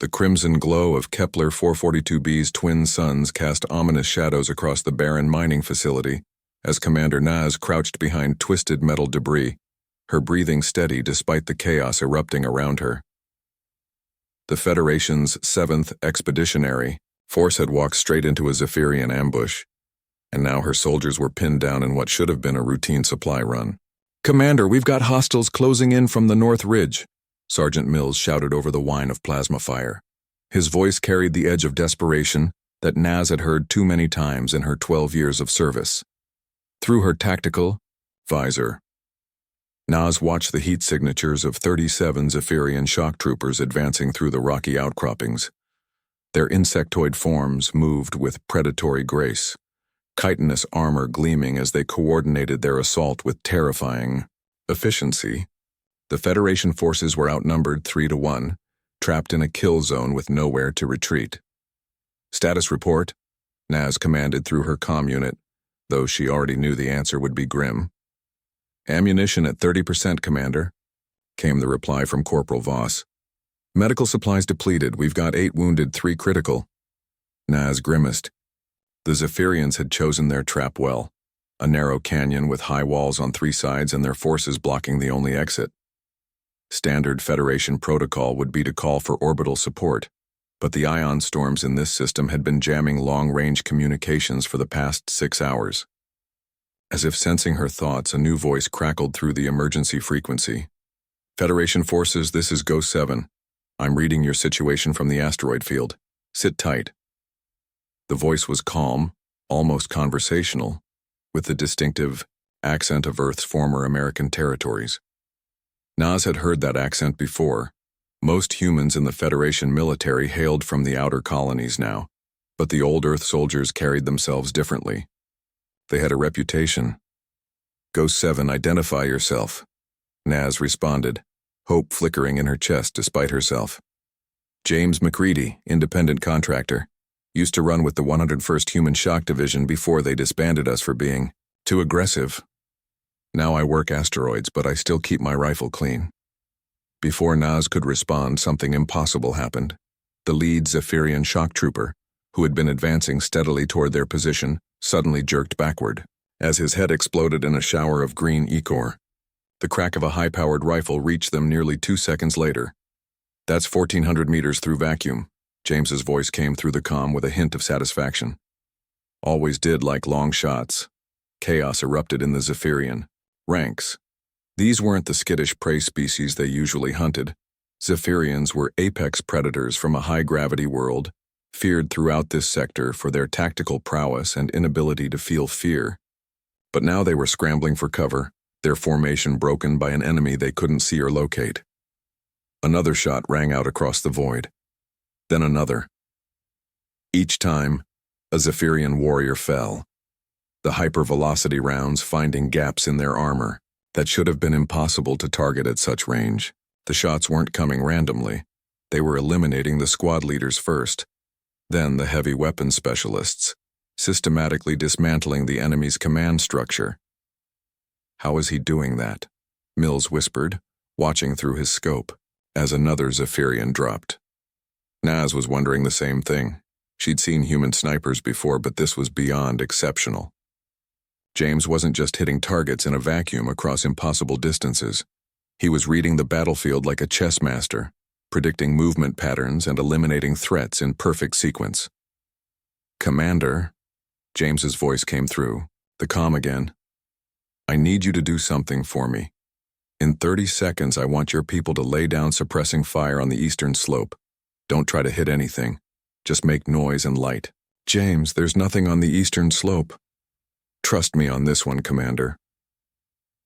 The crimson glow of Kepler 442b's twin suns cast ominous shadows across the barren mining facility as Commander Naz crouched behind twisted metal debris, her breathing steady despite the chaos erupting around her. The Federation's 7th Expeditionary Force had walked straight into a Zephyrian ambush, and now her soldiers were pinned down in what should have been a routine supply run. "Commander, we've got hostiles closing in from the North Ridge," Sergeant Mills shouted over the whine of plasma fire. His voice carried the edge of desperation that Naz had heard too many times in her 12 years of service. Through her tactical visor, Naz watched the heat signatures of 37 Zephyrian shock troopers advancing through the rocky outcroppings. Their insectoid forms moved with predatory grace, chitinous armor gleaming as they coordinated their assault with terrifying efficiency. The Federation forces were outnumbered 3-1, trapped in a kill zone with nowhere to retreat. "Status report," Naz commanded through her comm unit, though she already knew the answer would be grim. "Ammunition at 30%, Commander," came the reply from Corporal Voss. "Medical supplies depleted. We've got 8 wounded, 3 critical." Naz grimaced. The Zephyrians had chosen their trap well, a narrow canyon with high walls on 3 sides and their forces blocking the only exit. Standard Federation protocol would be to call for orbital support, but the ion storms in this system had been jamming long-range communications for the past 6 hours. As if sensing her thoughts, a new voice crackled through the emergency frequency. "Federation forces, this is Ghost 7. I'm reading your situation from the asteroid field. Sit tight." The voice was calm, almost conversational, with the distinctive accent of Earth's former American territories. Naz had heard that accent before. Most humans in the Federation military hailed from the outer colonies now, but the old Earth soldiers carried themselves differently. They had a reputation. "Ghost 7, identify yourself," Naz responded, hope flickering in her chest despite herself. "James McCready, independent contractor. Used to run with the 101st Human Shock Division before they disbanded us for being too aggressive. Now I work asteroids, but I still keep my rifle clean." Before Naz could respond, something impossible happened. The lead Zephyrian shock trooper, who had been advancing steadily toward their position, suddenly jerked backward, as his head exploded in a shower of green ichor. The crack of a high-powered rifle reached them nearly 2 seconds later. "That's 1,400 meters through vacuum," James's voice came through the comm with a hint of satisfaction. Always did like long shots. Chaos erupted in the Zephyrian ranks. These weren't the skittish prey species they usually hunted. Zephyrians were apex predators from a high-gravity world, feared throughout this sector for their tactical prowess and inability to feel fear. But now they were scrambling for cover, their formation broken by an enemy they couldn't see or locate. Another shot rang out across the void. Then another. Each time, a Zephyrian warrior fell, the hypervelocity rounds finding gaps in their armor that should have been impossible to target at such range. The shots weren't coming randomly. They were eliminating the squad leaders first, then the heavy weapons specialists, systematically dismantling the enemy's command structure. "How is he doing that?" Mills whispered, watching through his scope, as another Zephyrian dropped. Naz was wondering the same thing. She'd seen human snipers before, but this was beyond exceptional. James wasn't just hitting targets in a vacuum across impossible distances. He was reading the battlefield like a chess master, predicting movement patterns and eliminating threats in perfect sequence. "Commander," James's voice came through, the comm again. "I need you to do something for me. In 30 seconds, I want your people to lay down suppressing fire on the eastern slope. Don't try to hit anything. Just make noise and light." "James, there's nothing on the eastern slope." "Trust me on this one, Commander."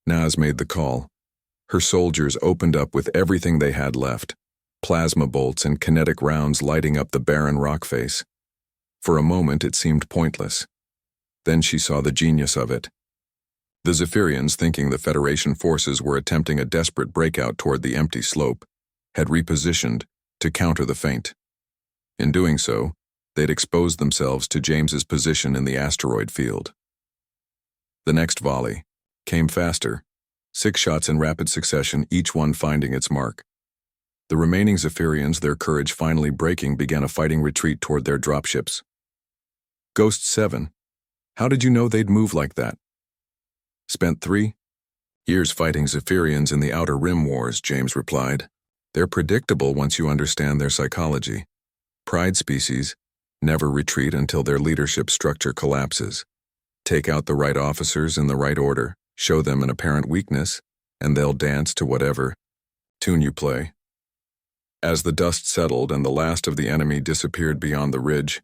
Naz made the call. Her soldiers opened up with everything they had left, plasma bolts and kinetic rounds lighting up the barren rock face. For a moment it seemed pointless. Then she saw the genius of it. The Zephyrians, thinking the Federation forces were attempting a desperate breakout toward the empty slope, had repositioned to counter the feint. In doing so, they'd exposed themselves to James's position in the asteroid field. The next volley came faster, 6 shots in rapid succession, each one finding its mark. The remaining Zephyrians, their courage finally breaking, began a fighting retreat toward their dropships. Ghost 7. How did you know they'd move like that? Spent 3 years fighting Zephyrians in the Outer Rim Wars, James replied. They're predictable once you understand their psychology. Pride species never retreat until their leadership structure collapses. Take out the right officers in the right order, show them an apparent weakness, and they'll dance to whatever tune you play. As the dust settled and the last of the enemy disappeared beyond the ridge,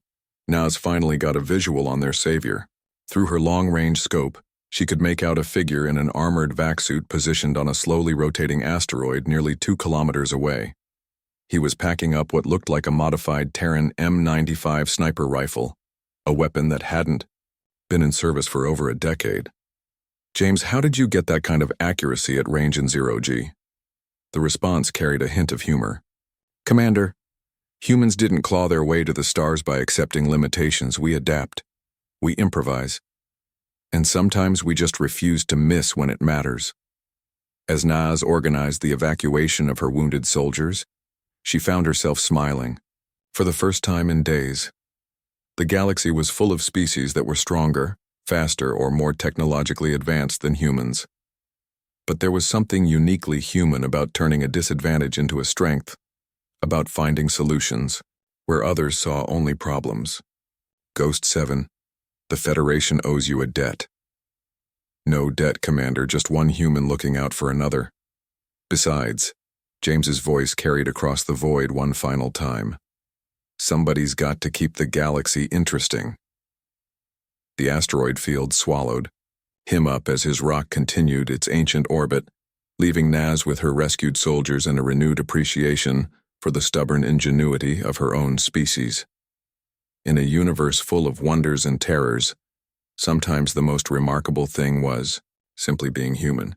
Naz finally got a visual on their savior. Through her long-range scope, she could make out a figure in an armored vac suit positioned on a slowly rotating asteroid nearly 2 kilometers away. He was packing up what looked like a modified Terran M95 sniper rifle, a weapon that hadn't been in service for over a decade. James, how did you get that kind of accuracy at range in 0G? The response carried a hint of humor. Commander, humans didn't claw their way to the stars by accepting limitations. We adapt. We improvise. And sometimes we just refuse to miss when it matters. As Naz organized the evacuation of her wounded soldiers, she found herself smiling, for the first time in days. The galaxy was full of species that were stronger, faster, or more technologically advanced than humans. But there was something uniquely human about turning a disadvantage into a strength, about finding solutions where others saw only problems. Ghost 7. The Federation owes you a debt. No debt, Commander, just one human looking out for another. Besides, James's voice carried across the void one final time. Somebody's got to keep the galaxy interesting. The asteroid field swallowed him up as his rock continued its ancient orbit, leaving Naz with her rescued soldiers and a renewed appreciation for the stubborn ingenuity of her own species. In a universe full of wonders and terrors, sometimes the most remarkable thing was simply being human.